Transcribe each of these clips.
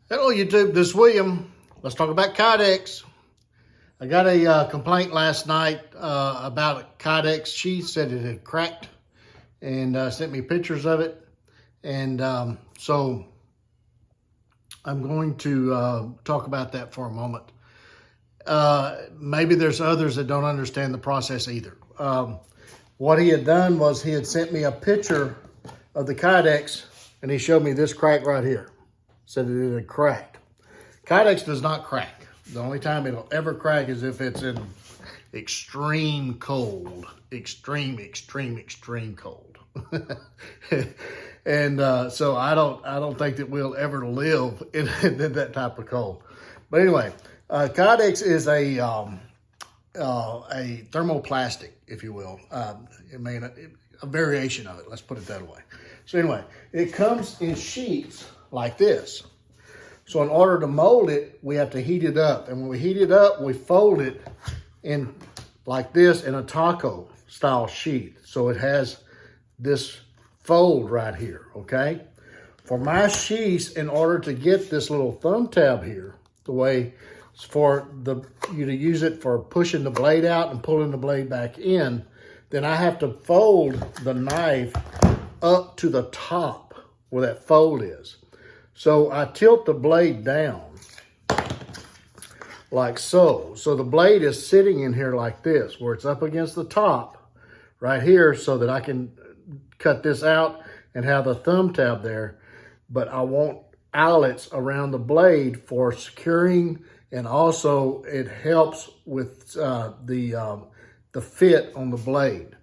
Hello YouTube, this is William. Let's talk about Kydex. I got a complaint last night about a Kydex sheath, said it had cracked, and sent me pictures of it. And so I'm going to talk about that for a moment. Maybe there's others that don't understand the process either. What he had done was he had sent me a picture of the Kydex, and he showed me this crack right here. Said it had cracked. Kydex does not crack. The only time it'll ever crack is if it's in extreme cold. Extreme cold. And so I don't think that we'll ever live in that type of cold. But anyway, Kydex is a thermoplastic, if you will. A variation of it. Let's put it that way. So anyway, it comes in sheets like this. So in order to mold it, we have to heat it up. And when we heat it up, we fold it in like this in a taco style sheet. So it has this fold right here, okay? For my sheaths, in order to get this little thumb tab here, the way for you to use it for pushing the blade out and pulling the blade back in, then I have to fold the knife up to the top where that fold is. So I tilt the blade down like so. So the blade is sitting in here like this, where it's up against the top right here, so that I can cut this out and have the thumb tab there. But I want eyelets around the blade for securing, and also it helps with the fit on the blade.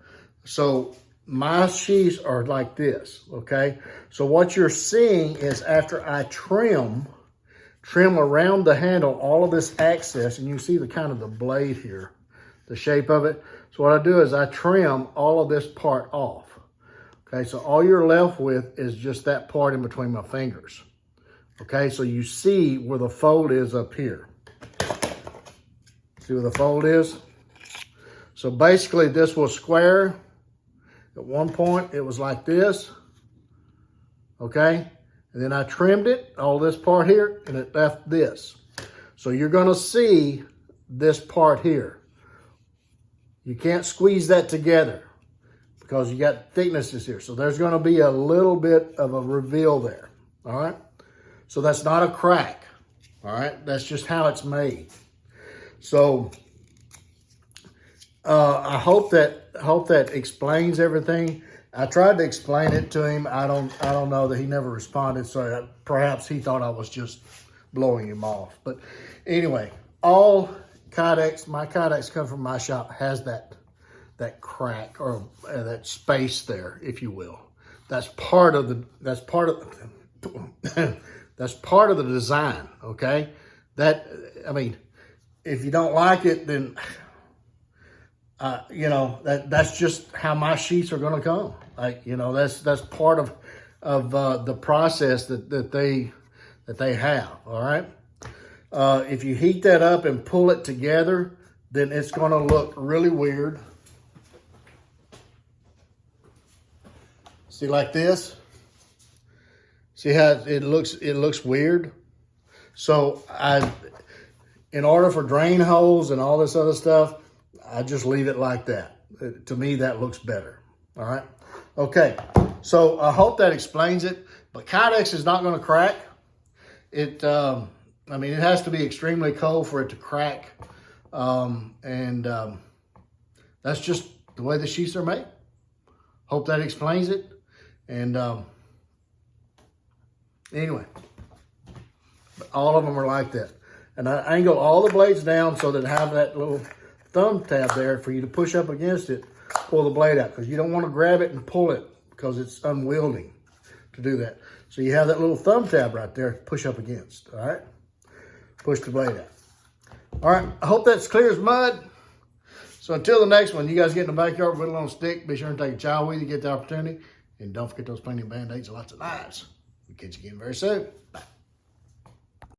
So my sheaths are like this, okay? So what you're seeing is after I trim around the handle, all of this access, and you see the kind of the blade here, the shape of it. So what I do is I trim all of this part off. Okay, so all you're left with is just that part in between my fingers. Okay, so you see where the fold is up here. See where the fold is? So basically this was square. At one point, it was like this, okay? And then I trimmed it, all this part here, and it left this. So you're gonna see this part here. You can't squeeze that together because you got thicknesses here. So there's gonna be a little bit of a reveal there, all right? So that's not a crack, all right? That's just how it's made. So I hope that explains everything. I tried to explain it to him. I don't know that he never responded. So perhaps he thought I was just blowing him off. But anyway, all Kydex, my Kydex come from my shop, has that crack or that space there, if you will. That's part of the design. Okay, if you don't like it, then that's just how my sheets are going to come. That's part of the process that they have. All right. If you heat that up and pull it together, then it's going to look really weird. See, like this. See how it looks? It looks weird. So in order for drain holes and all this other stuff, I just leave it like that. To me, that looks better. All right. Okay. So I hope that explains it. But Kydex is not going to crack. It has to be extremely cold for it to crack. That's just the way the sheets are made. Hope that explains it. And anyway, all of them are like that. And I angle all the blades down so that I have that little thumb tab there for you to push up against it, pull the blade out, because you don't want to grab it and pull it because it's unwieldy to do that. So you have that little thumb tab right there to push up against, all right? Push the blade out. All right, I hope that's clear as mud. So until the next one, you guys get in the backyard with a little stick, be sure and take a child with you, get the opportunity, and don't forget those plenty of Band-Aids and lots of knives. We'll catch you again very soon. Bye.